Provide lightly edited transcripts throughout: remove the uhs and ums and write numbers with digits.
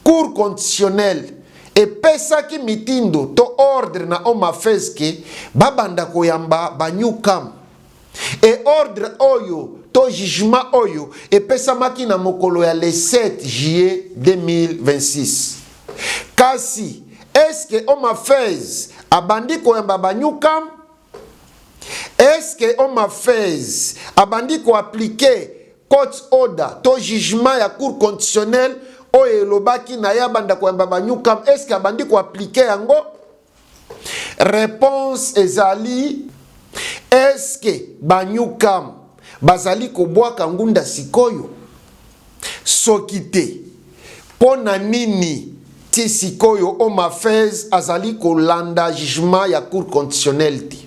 cour conditionnel et pesa ki mitindo to ordre na oma feske babanda koyamba banyukam et ordre oyo to jugement oyo et pesa makina mokolo ya le 7 juillet 2026 kasi est-ce que oma fez abandi koyamba banyukam est-ce que oma fez abandi ko appliquer court order to jugement ya cour conditionnel oye lobaki na ya banda ko yamba banyukam est-ce que abandi ko appliquer yango? Réponse ezali est-ce que banyukam bazali ko bwaka ngunda sikoyo soki te pona nini ti sikoyo oma fez azali ko landa jugement ya cour conditionnel ti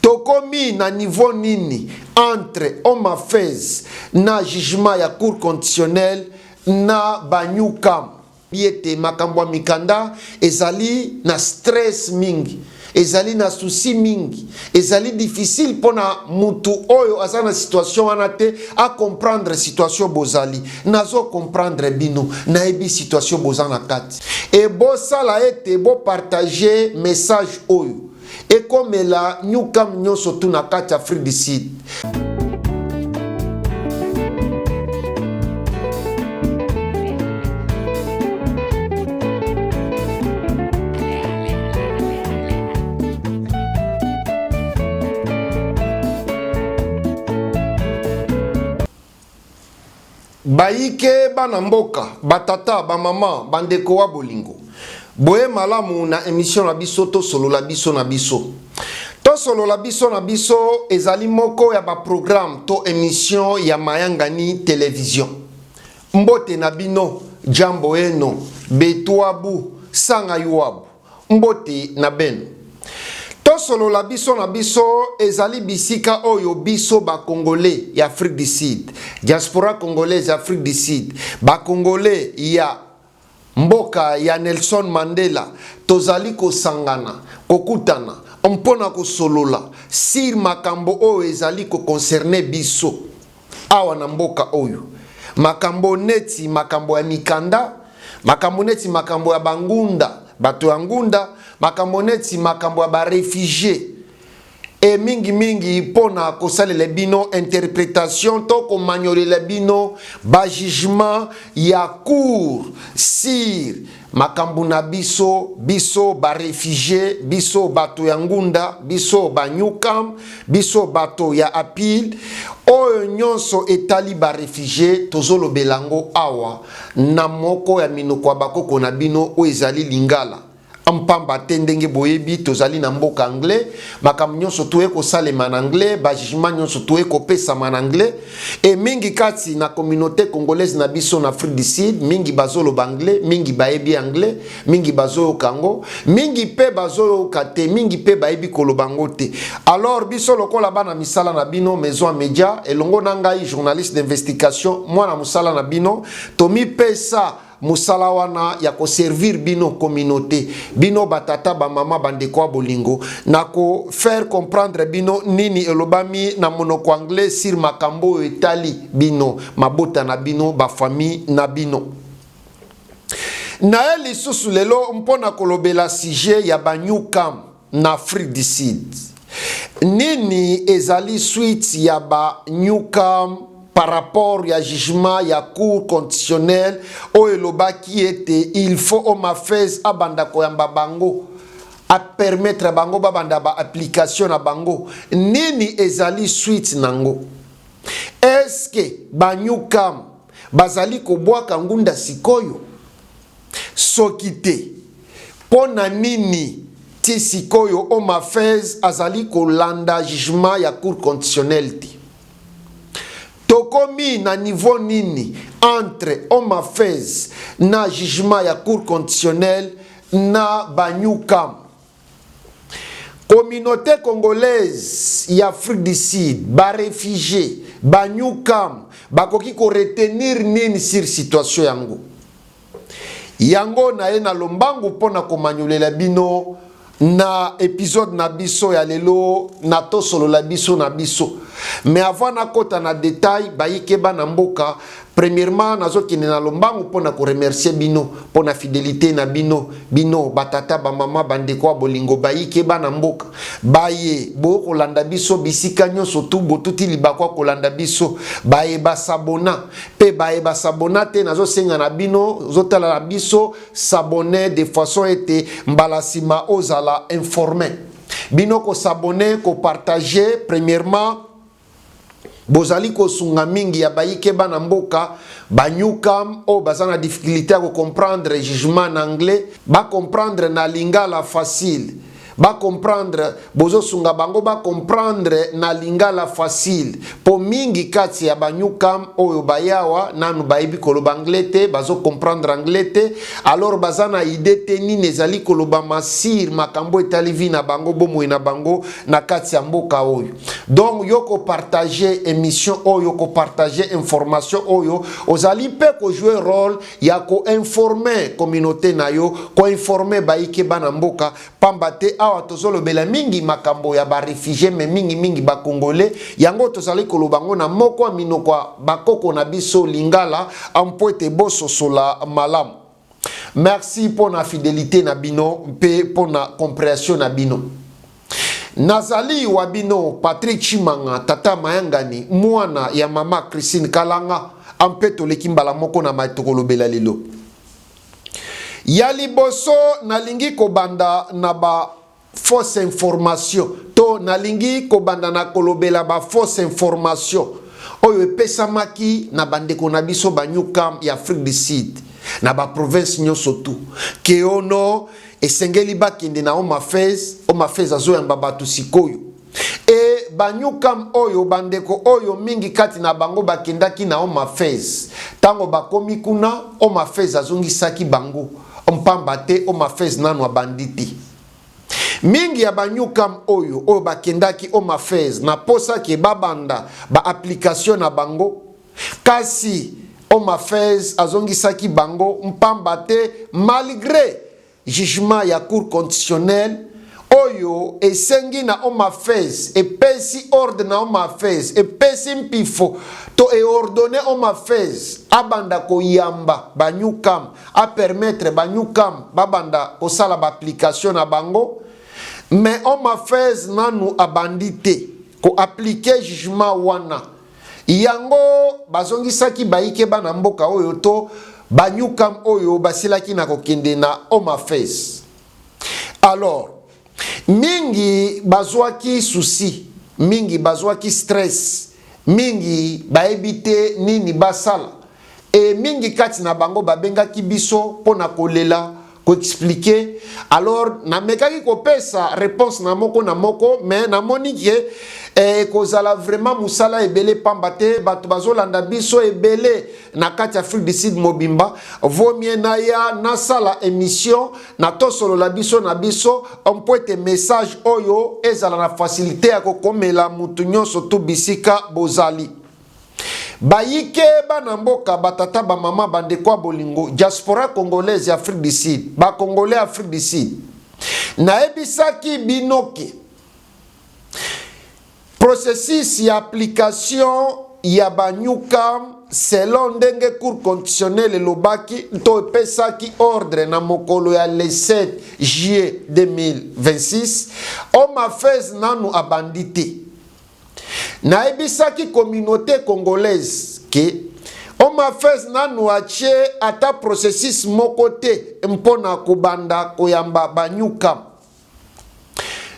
tokomi na niveau nini entre oma fez na jugement ya cour conditionnel na banyukam biete makambo mikanda ezali na stress mingi ezali na souci mingi ezali difficile pona mutu oyo azana situation wana te a comprendre situation bozali nazo comprendre bino na ebi situation bozana kati e bo sala ete bo partager message oyo et comme la nyukam nyonso tu na kati Afrique du Sud. Baike banamboka batata bamama bandeko wa bolingo boye malamu na émission na biso to solo la biso na biso to solo la biso na biso ezali moko ya ba programme to émission ya Mayangani télévision mbote na bino jambo eno betwabu sanga yuabu mbote na beno to solo la biso na biso ezali bisika oyo biso ba congolais ya Afrique du Sud diaspora congolaise ya Afrique du Sud ba congolais ya mboka ya Nelson Mandela tozali kosangana kokutana mpona kosolola sir makambo oyo ezali ko concerner biso awa na mboka oyo makambo neti makambo ya mikanda makambo neti makambo ya bangunda bato ya ngunda makambo neti makambo ya ba réfugié et mingi pona kosalela bino interprétation to ko manyolela bino ba jugement ya cour sir makambo na biso ba réfugié biso bato ya ngunda biso banyukam biso bato ya apil oyo nyonso etali ba réfugié tozolo belango awa na moko ya minoko ya bakoko na bino o ezali lingala ampamba tendenge boyebi tozali na mboka anglais makambo nyonso tuye ko salema na anglais ba jugement nyonso tuye ko pesa man anglais et mingi kati na communauté congolaise na biso na Afrique du Sud mingi bazolo anglais mingi bayebi anglais mingi bazo kango mingi pe bazo kate mingi pe bayebi kolobango te alors biso lokola bana misala na bino maison média elongo na ngai journaliste d'investigation mwana musala na bino tomi pesa musala wana ya ko servir bino communauté bino batata ba mama bandeko wa bolingo na ko faire comprendre bino nini elobami na monoko anglais sur makambo etali bino mabota na bino ba famille na bino na eli susu lelo mpona kolobela sujet ya banyukam na Afrique du Sud nini ezali suite ya banyukam par rapport ya jugement ya cour conditionnel o elobaki ete il faut oma fez abanda koyamba bango a permettre bango babanda ba application na bango nini ezali suite nango est-ce que banyukam bazali kobwaka ngunda sikoyo soki te pona nini ti sikoyo oma fez azali kolanda jugement ya cour conditionnel ti tokomi na niveau nini entre oma fez na jugement ya cour conditionnel na banyukam communauté congolaise ya Afrique du Sud ba réfugié banyukam bakoki ko retenir nini sur situation yango na ye na lombangu pona komanyolela bino na épisode na biso ya lelo na tosolo la biso na biso Mais avant na kota na détail bayike bana mboka, premièrement nazokende na lombangu pona ko remercier bino pona fidélité na bino batata ba mama bandeko bolingo bayike bana mboka baye bo kolanda biso bisika nyonso tu botuti libakwa kolanda biso baye basabona pe baye basabona te nazosenga na bino zotala na biso s'abonner de façon ete mbalasima ozala informé bino ko s'abonner ko partager premièrement bozali ko sunga mingi ya bayike bana mboka banyukam o bazana difficulté à comprendre jugement en anglais ba comprendre na lingala facile ba comprendre bozo sunga bango ba comprendre na lingala facile po mingi kati ya banyukam oyo bayawa nanu baibi koloba anglais te bazo comprendre anglais te alors bazana idée te ni nezali koloba masir makambo etalivi na bango bomo na bango na kati ya mboka oyo donc yoko partager émission oyo ko partager information oyo ozali pe ko jouer rôle ya ko informer communauté na yo ko informer baike bana mboka pambate awa tozolo bela mingi makambo ya ba réfugié mais mingi ba congolais yango tozali kolobango na moko amino kwa bakoko na biso lingala ampoete boso sola malam. Merci pour la fidélité na bino pe pour la compréhension na bino. Nazali wabino Patrick Chimanga tata mayangani mwana ya mama Christine Kalanga ampeto lekimbala moko na matokolo bela lilo. Yali boso nalingi kobanda na ba fausse information to nalingi kobanda na kolobela ba fausse information oyo epesamaki na bandeko na biso banyuka ya Afrique du Sud na ba province nyonso tu ke ono esengeli bakende na omafez azoyamba batu sikoyo e banyukam oyo bandeko oyo mingi kati na bango bakendaki na omafez tango bakomi kuna omafez azongisaki bango mpamba te omafez nanu abanditi mingi ya banyukam oyo bakendaki omafez na posa ke babanda ba application na bango kasi omafez azongisaki bango mpamba te malgré jugement ya cour constitutionnelle oyo esengi na omafez epesi ordre na omafez epesi mpifo to ordonné omafez abanda koyamba banyukam a permettre banyukam babanda kosala ba application na bango mais omafez nanu abandite ko appliquer jugement wana yango bazongisaki baike bana mboka oyo to banyukam oyo basilaki na kokende na omafez. Alors mingi bazwaki souci mingi bazwaki stress mingi baebite nini basala e mingi kati na bango babengaki biso pona kolela ko expliquer alors na mekaki ko pesa réponse na moko mais na monike kozala vraiment musala ebele pambate bato bazolanda biso ebele na kati Afrique du Sud mobimba vomie na ya na sala émission na tosolo la biso na biso on peut te message oyo ezala na facilité ya kokomela mutu nyonso tu bisika bozali bayike bana mboka batata ba mama bandeko bolingo diaspora congolaise Afrique du Sud ba congolais Afrique du Sud na ebisaki binoki processus ya application ya banyuka selon ndenge cour constitutionnelle lobaki to pesaki ordre na mokolo ya le 7 juillet 2026 omafez nanu abandité na ebisaki communauté congolaise ke omafez nanu ache ata processus moko te mpona kobanda koyamba banyuka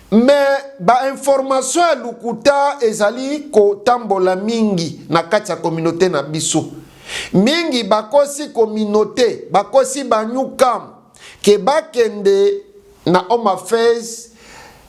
mais ba information ya lukuta ezali kotambola mingi na kati ya communauté na biso mingi bakosi communauté bakosi banyuka ke bakende na omafez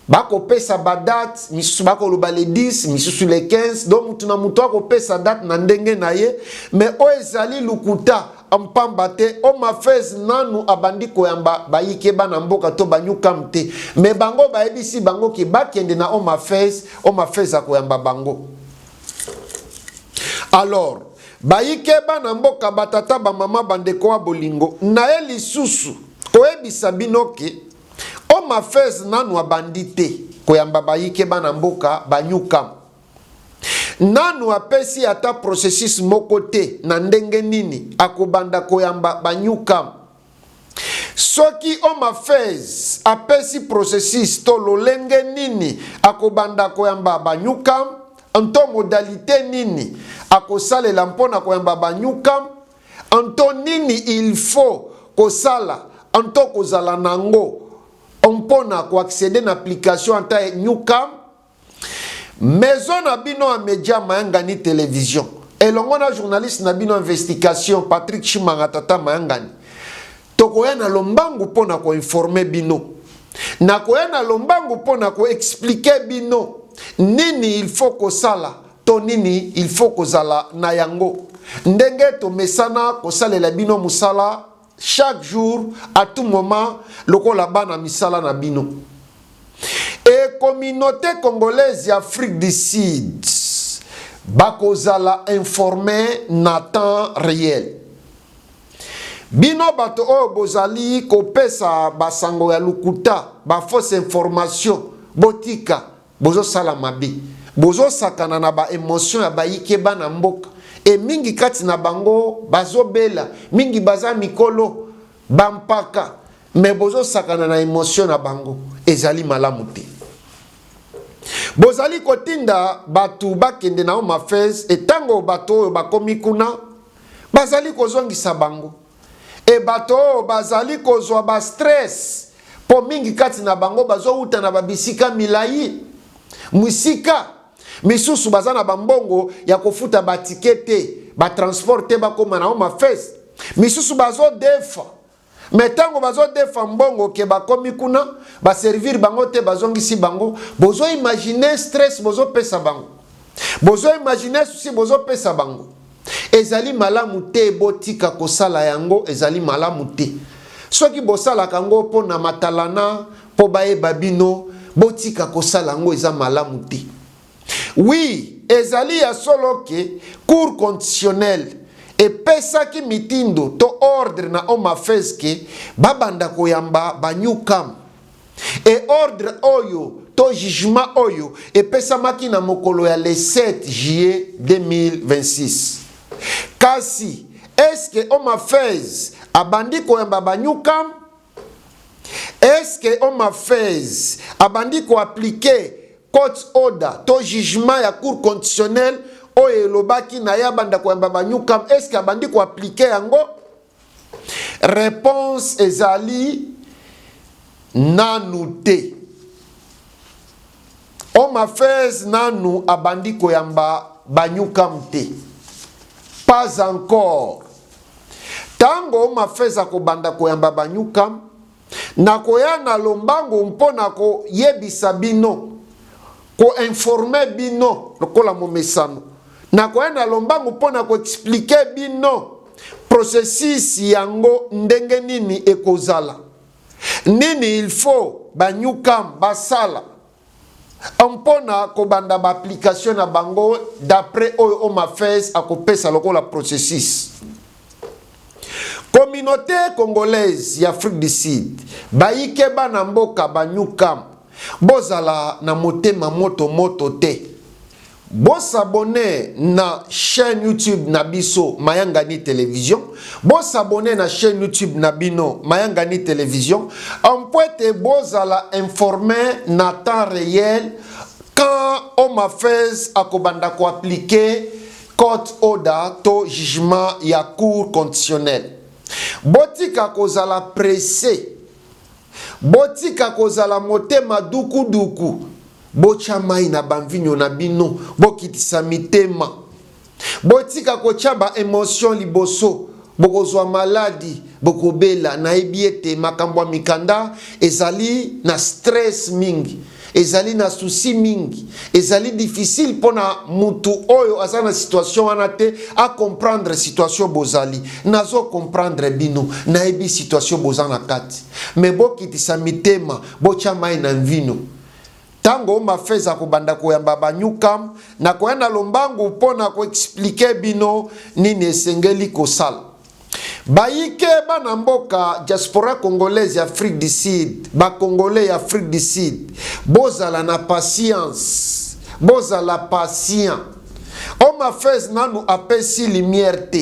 bako pesa ba date misusu bako loba le 10 misusu le 15 donc mutu na mutu ako pesa date na ndenge na ye mais o ezali lukuta ampamba te omafez nanu abandi koyamba bayike bana mboka to banyukam te mais bango bayebisi bango ki bakende na omafez akoyamba bango. Alors bayike bana mboka batata ba mama bandeko wa bolingo na ye lisusu koyebisa binoki omafez nanu abandite koyamba bayike bana mboka banyukam nanu apesi ata processus moko te na ndenge nini akobanda koyamba banyuka. Soki Home Affairs apesi processus to lolenge nini akobanda koyamba banyuka, anto modalité nini akosalela mpona koyamba banyuka, anto nini il faut kosala anto kozala nango mpona ko accéder na application anta nyuka. Maison na bino a média Mayangani télévision elongo na journaliste na bino investigation Patrick Chimanga tata Mayangani tokoya na lombangu pona ko informer bino, na koya na lombangu pona ko expliquer bino nini il faut kosala to nini il faut kozala na yango, ndenge to mesana kosalela bino musala chaque jour à tout moment lokola bana misala na bino. Et communauté congolaise Afrique du Sud bakozala informé na temps réel. Bino bato o bozali kopesa basango ya lukuta ba fausse information botika bozo sala mabe bozo sakana na ba émotion ya bayike bana mboka e mingi kati na bango bazo bela mingi baza mikolo bampaka me bozo sakana na émotion na bango ezali malamu te. Bozali kotinda batu bakende na Home Affairs etango bato oyo bakomi kuna bazali kozongisa bango e bato oyo bazali kozwa ba stress po mingi kati na bango bazo uta na babisika milai musika misusu baza na bambongo ya kofuta batikete ba transport te bakoma na Home Affairs misusu bazo defa metango bazo defa mbongo ke bakomi kuna ba servir bango te bazongisi bango bozo imaginer stress bozo pesa bango bozo imaginer susi bozo pesa bango ezali malamu te botika kosala yango ezali malamu te soki bosala kango po na matalana po bayeba bino botika kosala yango eza malamu te. Oui, ezali ya solo ke cour conditionnel et pesa ki mitindo to ordre na Home Affairs ke babanda koyamba banyukam et ordre oyo to jugement oyo et pesa maki na mokolo ya le 7 juillet 2026. Kasi est-ce que Home Affairs abandi koyamba banyukam? Est-ce que Home Affairs abandi ko appliquer court order to jugement ya cour conditionnel oye lobaki na ya banda ko yamba banyukam? Est-ce que abandi ko appliquer yango? Réponse ezali nanu te. Home Affairs nanu abandi ko yamba banyukam te. Pas encore. Tango Home Affairs akobanda ko yamba banyukam na koya na lombango mpona ko yebisa bino ko informer bino lokola momesano na koya na lombango mpona ko expliquer bino processus yango ndenge nini ekozala nini il faut banyukam basala mpona kobanda ba application na bango d'après oyo Home Affairs akopesa lokola processus. Communauté congolaise ya Afrique du Sud baike bana mboka banyukam bozala na motema moto moto te. Bosabone na chaîne YouTube na biso Mayangani Télévision, bosabone na chaîne YouTube na bino Mayangani Télévision, en pointe bozala informé na temps réel quand Home Affairs akobanda ko appliquer court order to jugement ya cour conditionnel. Botika kozala pressé, botika kozala motema duku duku, bocha mai na bamvinyo na bino, bokitisa mitema, botika kochaba émotion liboso, bokozwa maladi, bokobela na ebiete makambwa mikanda, ezali na stress mingi, ezali na souci mingi, ezali difficile pona mutu oyo azana situation wanate a comprendre situation bozali nazo comprendre bino na ebi situation bozana kati me bokitisa mitema bocha mai na mvino tango Home Affairs akobanda koyamba banyukam na koyana lombangu pona ko expliquer bino nini esengeli kosala. Baike bana mboka diaspora congolaise ya Afrique du Sud, ba congolais ya Afrique du Sud, bozala na patience, bozala patient. Homme a fait nanu apesi lumière te.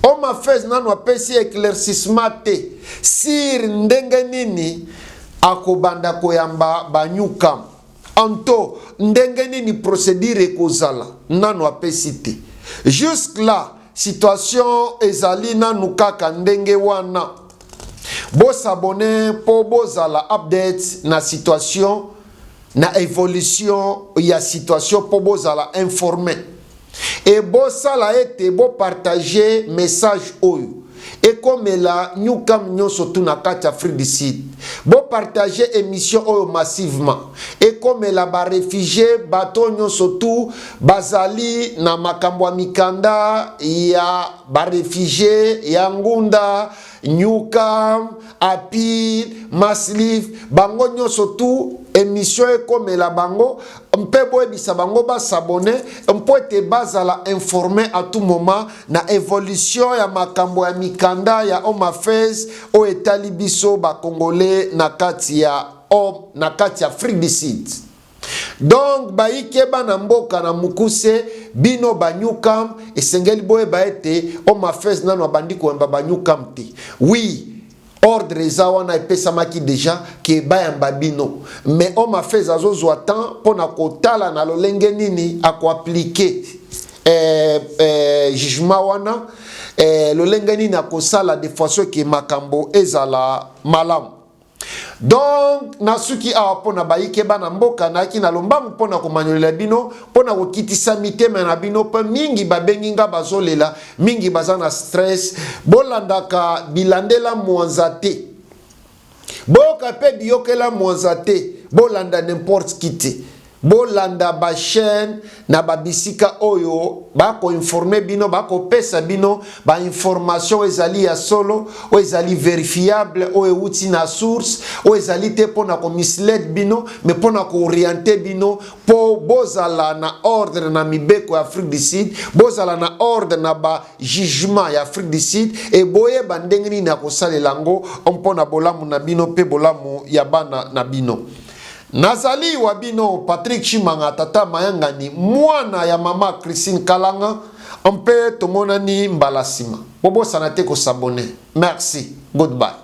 Homme a fait nanu apesi éclaircissement te. Sir ndenge nini akobanda koyamba banyuka. Anto ndenge nini procédure kozala nanu apesi te. Jusque là situation ezali nanu kaka ndenge wana. Bo s'abonner po bozala update na situation na évolution ya situation po bozala informé. Et bo sala ete bo partager message oyo. Et comme la New Cam nyonso tu na kati Afrique du Sud. Bo partager émission oyo massivement. Et comme la ba réfugié bato nyonso tu bazali na makambo mikanda ya ba réfugié ya ngunda New Cam Apid Maslif bango nyonso tu émission comme la bango mpe boyebisa bango ba s'abonner mpo ete bazala informé à tout moment na évolution ya makambo ya mikanda ya Home Affairs o etali biso ba congolais na kati ya Afrique du Sud. Donc baike bana mboka na mukuse bino banyukam esengeli boye baete Home Affairs nano abandi koyamba banyukam te. Oui, ordre eza wana epesamaki déjà ke bayamba bino, mais Home Affairs azozwa temps pona kotala na lolenge nini ako appliquer jugement wana lolenge nini akosala de façon ke makambo ezala malamu. Donc nasuki awa pona baike bana mboka naki na lombangu pona komanyolela bino pona kokitisa mitema na bino pe mingi babengi nga bazolela mingi baza na stress bolandaka bilandela mwanza te boka pe biyokela mwanza te bolanda n'importe qui te bolanda ba chaîne na ba bisika oyo bako informer bino bako pesa bino ba information ezali ya solo o ezali verifiable o euti na source o ezali te pona ko mislead bino mais pona ko orienter bino po bozala na ordre na mibeko ya Afrique du Sud bozala na ordre na ba jugement ya Afrique du Sud e boye bandenge ni na ko salela ngo mpona bolamu na bino pe bolamu ya bana na bino. Nazali wabino Patrick Chimanga tata mayangani mwana ya mama Christine Kalanga ampe tomonani mbalasima bobo sanate ko s'abonner. Merci, goodbye.